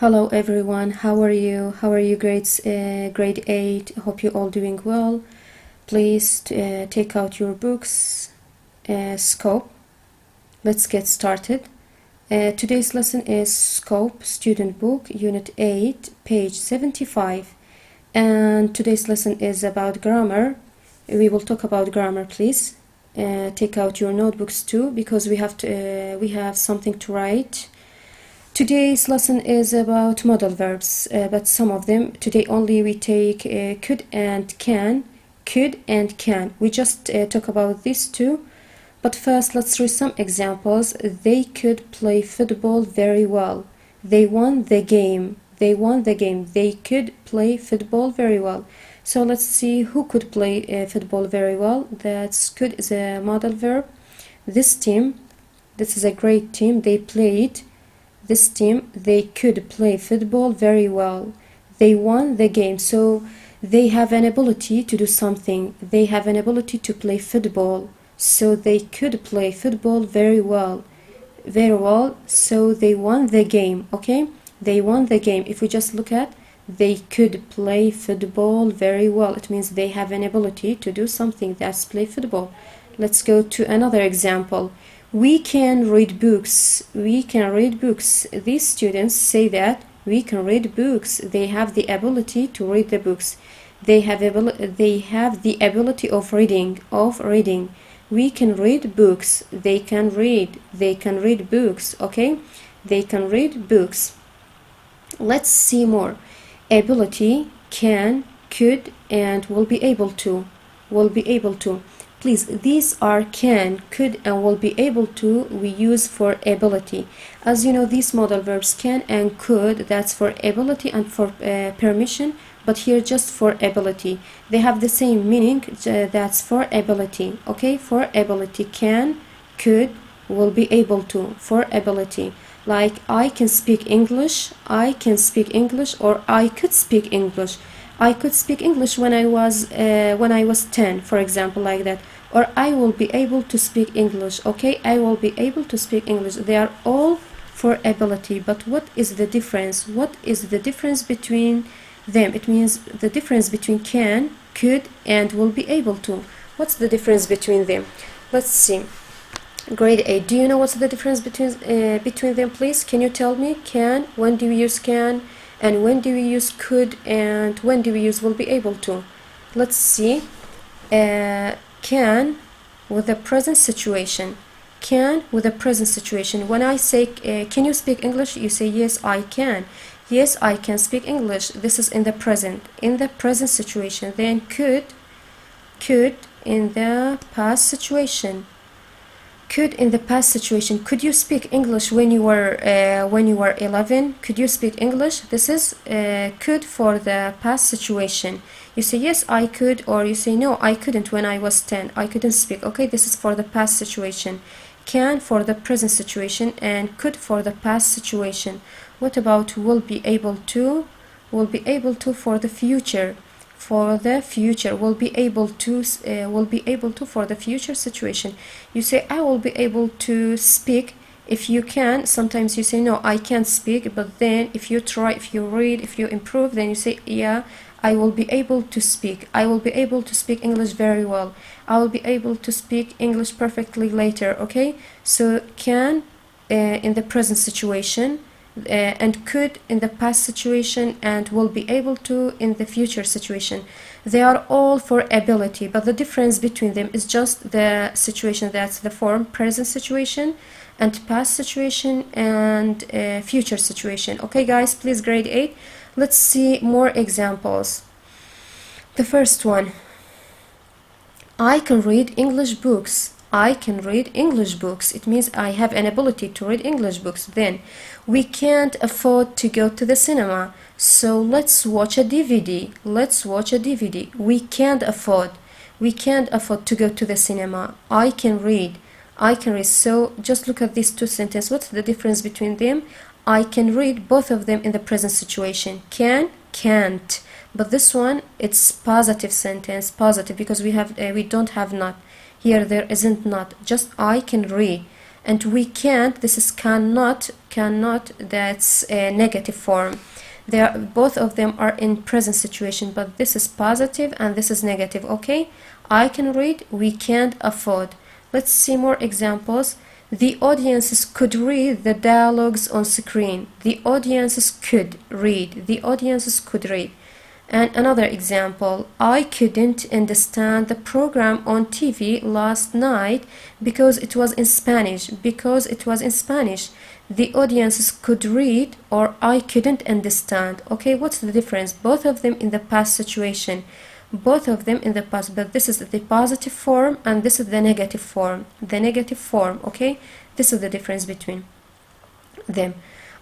Hello everyone, how are you? How are you grade 8? Hope you're all doing well. Please take out your books, Scope. Let's get started. Today's lesson is Scope Student Book, Unit 8, page 75. And today's lesson is about grammar. We will talk about grammar, please. Take out your notebooks too, because we have something to write. Today's lesson is about modal verbs, but some of them. Today only we take could and can. Could and can. We just talk about these two. But first, let's read some examples. They could play football very well. They won the game. They won the game. They could play football very well. So let's see who could play football very well. That's could is a modal verb. This team, this is a great team. They played. This team, they could play football very well. They won the game. So they have an ability to do something. They have an ability to play football. So they could play football very well. Very well. So they won the game. Okay? They won the game. If we just look at they could play football very well, it means they have an ability to do something. That's play football. Let's go to another example. We can read books. We can read books. These students say that we can read books. They have the ability to read the books. They have the ability of reading. We can read books. They can read. They can read books. Okay? They can read books. Let's see more. Ability, can, could, and will be able to. Will be able to. Please, these are can, could, and will be able to we use for ability. As you know, these modal verbs can and could, that's for ability and for permission, but here just for ability. They have the same meaning, that's for ability. Okay, for ability, can, could, will be able to, for ability. Like I can speak English, I can speak English, or I could speak English. I could speak English when I was 10, for example, like that. Or I will be able to speak English. Okay, I will be able to speak English. They are all for ability. But what is the difference? What is the difference between them? It means the difference between can, could, and will be able to. What's the difference between them? Let's see. Grade 8. Do you know what's the difference between them, please? Can you tell me? Can. When do we use can? And when do we use could? And when do we use will be able to? Let's see. Can with the present situation. Can with the present situation. When I say, can you speak English? You say, yes, I can. Yes, I can speak English. This is in the present. In the present situation. Then could in the past situation. Could in the past situation. Could you speak English when you were 11? Could you speak English? This is could for the past situation. You say yes, I could, or you say no, I couldn't when I was 10. I couldn't speak. Okay, this is for the past situation. Can for the present situation and could for the past situation. What about will be able to? Will be able to for the future. For the future, will be able to for the future situation. You say I will be able to speak. If you can, sometimes you say no, I can't speak, but then if you try, if you read, if you improve, then you say yeah, I will be able to speak. I will be able to speak English very well. I will be able to speak English perfectly later. Okay, so can in the present situation, and could in the past situation, and will be able to in the future situation. They are all for ability, but the difference between them is just the situation. That's the form present situation and past situation and future situation. Okay guys, please, grade 8. Let's see more examples. The first one, I can read English books. I can read English books. It means I have an ability to read English books. Then, we can't afford to go to the cinema, so let's watch a DVD. Let's watch a DVD. We can't afford. We can't afford to go to the cinema. I can read. I can read. So just look at these two sentences. What's the difference between them? I can read, both of them in the present situation. Can, can't. But this one, it's positive sentence. Positive, because we don't have not. Here there isn't not. Just I can read. And we can't, this is cannot, that's a negative form. Both of them are in present situation, but this is positive and this is negative. Okay, I can read, we can't afford. Let's see more examples. The audiences could read the dialogues on screen. The audiences could read. The audiences could read. And another example, I couldn't understand the program on TV last night because it was in Spanish. Because it was in Spanish. The audiences could read, or I couldn't understand. Okay, what's the difference? Both of them in the past situation. Both of them in the past, but this is the positive form and this is the negative form. The negative form, okay? This is the difference between them.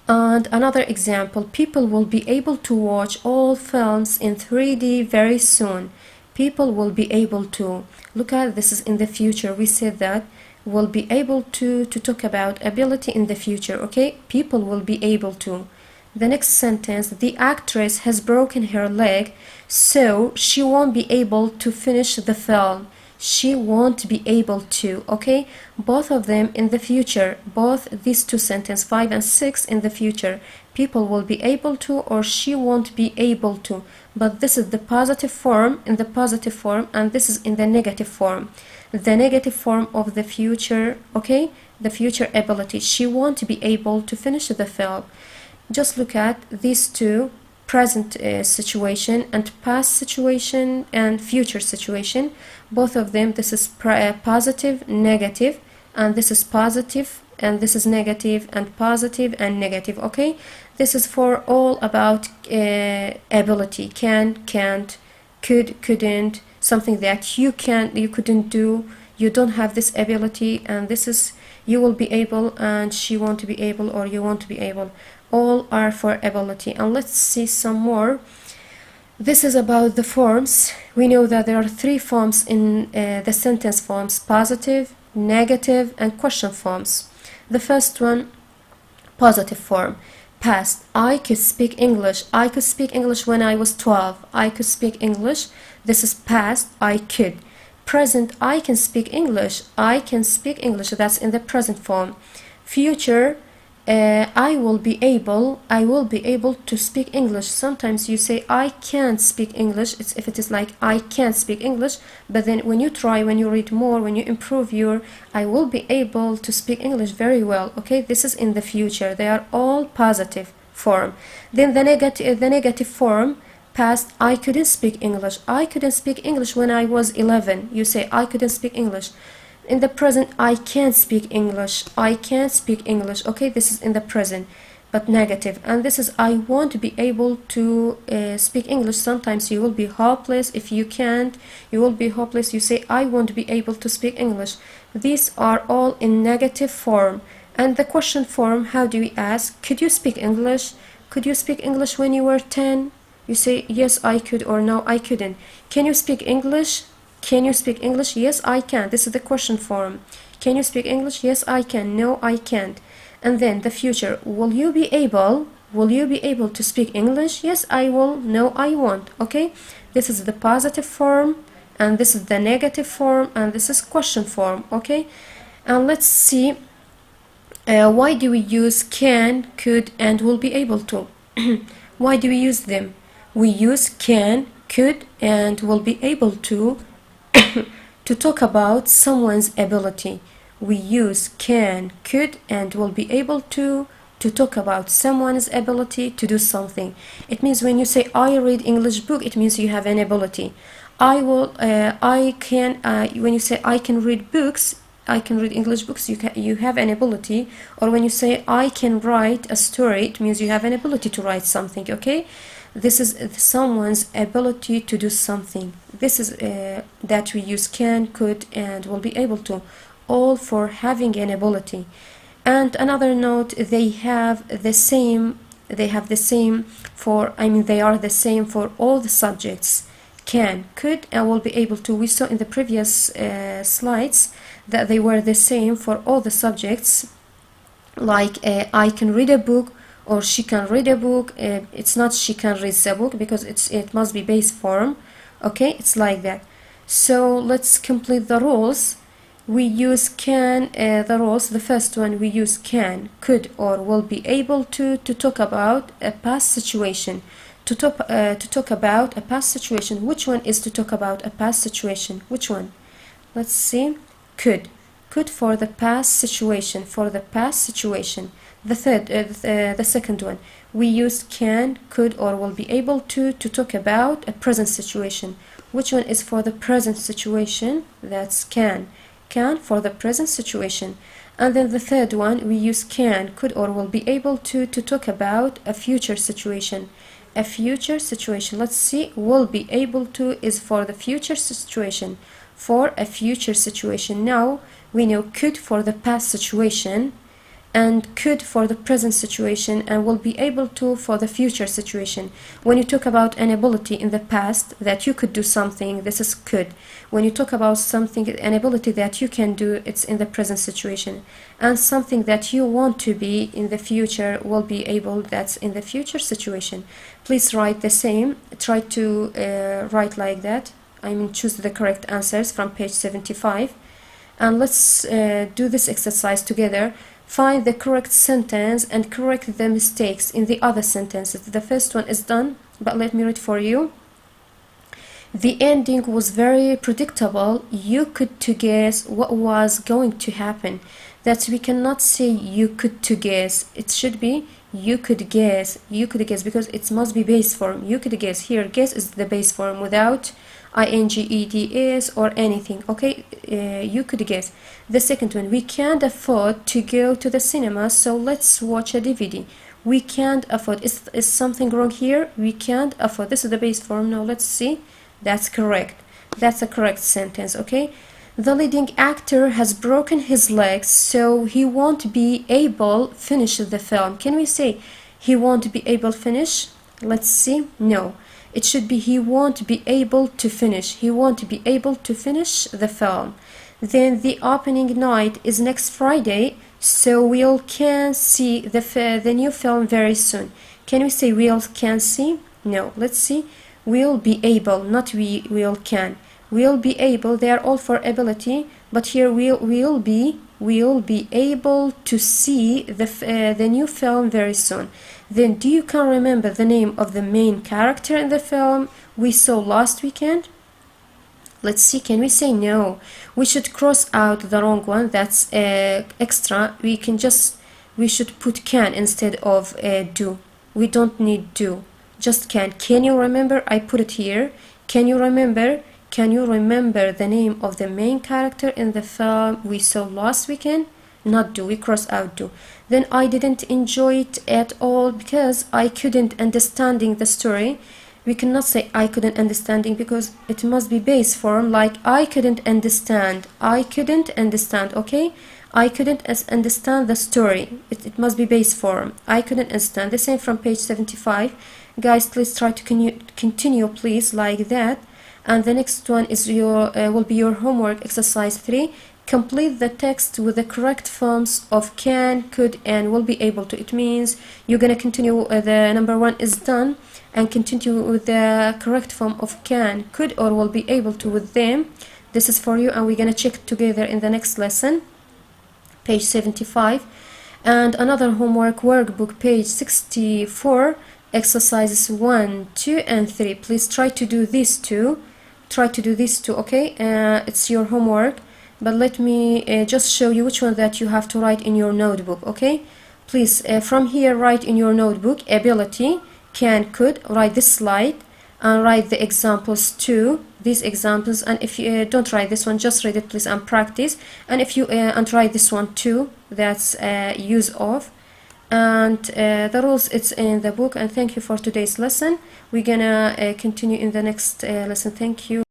And another example, people will be able to watch all films in 3D very soon. People will be able to. Look at this is in the future. We said that will be able to talk about ability in the future, okay? People will be able to. The next sentence, the actress has broken her leg, so she won't be able to finish the film. She won't be able to, okay? Both of them in the future, both these two sentences, 5 and 6 in the future. People will be able to, or she won't be able to. But this is the positive form, in the positive form, and this is in the negative form. The negative form of the future, okay? The future ability. She won't be able to finish the film. Just look at these two, present situation and past situation and future situation. Both of them, this is positive, negative, and this is positive, and this is negative, and positive and negative, okay? This is for all about ability. Can, can't, could, couldn't, something that you couldn't do, you don't have this ability, and this is you will be able and she won't be able, or you won't be able. All are for ability. And let's see some more. This is about the forms. We know that there are 3 forms in the sentence forms: positive, negative, and question forms. The first one, positive form, past. I could speak English. I could speak English when I was 12. I could speak English. This is past, I could. Present, I can speak English. I can speak English. That's in the present form. Future, I will be able to speak English. Sometimes you say I can't speak English. It's if it is like I can't speak English, but then when you try, when you read more, when you improve your I will be able to speak English very well. Okay, this is in the future. They are all positive form. Then the negative form, past, I couldn't speak English. I couldn't speak English when I was 11. You say I couldn't speak English. In the present, I can't speak English. I can't speak English. Okay, this is in the present, but negative. And this is I won't be able to speak English. Sometimes you will be hopeless. If you can't, you will be hopeless. You say I won't be able to speak English. These are all in negative form. And the question form, how do we ask? Could you speak English? Could you speak English when you were 10? You say yes, I could, or no, I couldn't. Can you speak English? Can you speak English? Yes, I can. This is the question form. Can you speak English? Yes, I can. No, I can't. And then the future. Will you be able? Will you be able to speak English? Yes, I will. No, I won't. Okay? This is the positive form, and this is the negative form, and this is question form. Okay? And let's see why do we use can, could, and will be able to. Why do we use them? We use can, could, and will be able to to talk about someone's ability. We use can, could, and will be able to talk about someone's ability to do something. It means when you say I read English book, it means you have an ability. I can, when you say I can read books, I can read English books, you have an ability. Or when you say I can write a story, it means you have an ability to write something, okay? This is someone's ability to do something. This is that we use can, could, and will be able to, all for having an ability. And another note, they have the same for, they are the same for all the subjects. Can, could, and will be able to. We saw in the previous slides that they were the same for all the subjects. Like I can read a book, or she can read a book. It's not she can read the book because it must be base form. Okay, it's like that. So let's complete the rules. we use can, the rules. The first one, we use can, could, or will be able to talk about a past situation. To talk about a past situation. Which one is to talk about a past situation? Which one? Let's see. Could. Could for the past situation. For the past situation. The third, the second one, we use can, could, or will be able to talk about a present situation. Which one is for the present situation? That's can. Can for the present situation. And then the third one, we use can, could, or will be able to talk about a future situation. A future situation. Let's see. Will be able to is for the future situation. For a future situation. Now we know could for the past situation, and could for the present situation, and will be able to for the future situation. When you talk about an ability in the past that you could do something, this is could. When you talk about something, an ability that you can do, it's in the present situation. And something that you want to be in the future, will be able, that's in the future situation. Please write the same. Try to write like that. I mean, choose the correct answers from page 75. And let's do this exercise together. Find the correct sentence and correct the mistakes in the other sentences. The first one is done, but let me read for you. The ending was very predictable. You could to guess what was going to happen. That we cannot say you could to guess. It should be you could guess. You could guess, because it must be base form. You could guess. Here, guess is the base form without ings or anything. Okay, you could guess. The second one, we can't afford to go to the cinema, so let's watch a DVD. We can't afford. Is something wrong here? We can't afford. This is the base form. Now let's see. That's correct. That's a correct sentence. Okay. The leading actor has broken his legs, so he won't be able to finish the film. Can we say he won't be able to finish? Let's see. No. It should be he won't be able to finish. He won't be able to finish the film. Then the opening night is next Friday, so we'll can see the new film very soon. Can we say we'll can see? No. Let's see. We'll be able, not we'll can. We'll be able. They are all for ability, but here we'll be able to see the new film very soon. Then, do you can remember the name of the main character in the film we saw last weekend? Let's see. Can we say no? We should cross out the wrong one. That's extra. We should put can instead of do. We don't need do. Just can. Can you remember? I put it here. Can you remember? Can you remember the name of the main character in the film we saw last weekend? Not do. We cross out do. Then I didn't enjoy it at all because I couldn't understanding the story. We cannot say I couldn't understanding, because it must be base form, like I couldn't understand. I couldn't understand. Okay, I couldn't understand the story. It must be base form. I couldn't understand. The same from page 75. Guys, please try to continue please like that. And the next one is will be your homework, exercise 3. Complete the text with the correct forms of can, could, and will be able to. It means you're gonna continue. The number 1 is done, and continue with the correct form of can, could, or will be able to with them. This is for you, and we're gonna check together in the next lesson, page 75. And another homework workbook, page 64, exercises 1, 2, and 3. Please try to do these two. Try to do these two. Okay, it's your homework, but let me just show you which one that you have to write in your notebook. Okay, please from here write in your notebook ability, can, could. Write this slide and write the examples too, these examples. And if you don't write this one, just read it please and practice. And if you and write this one too, that's use of. And the rules, it's in the book. And thank you for today's lesson. We're gonna continue in the next lesson. Thank you.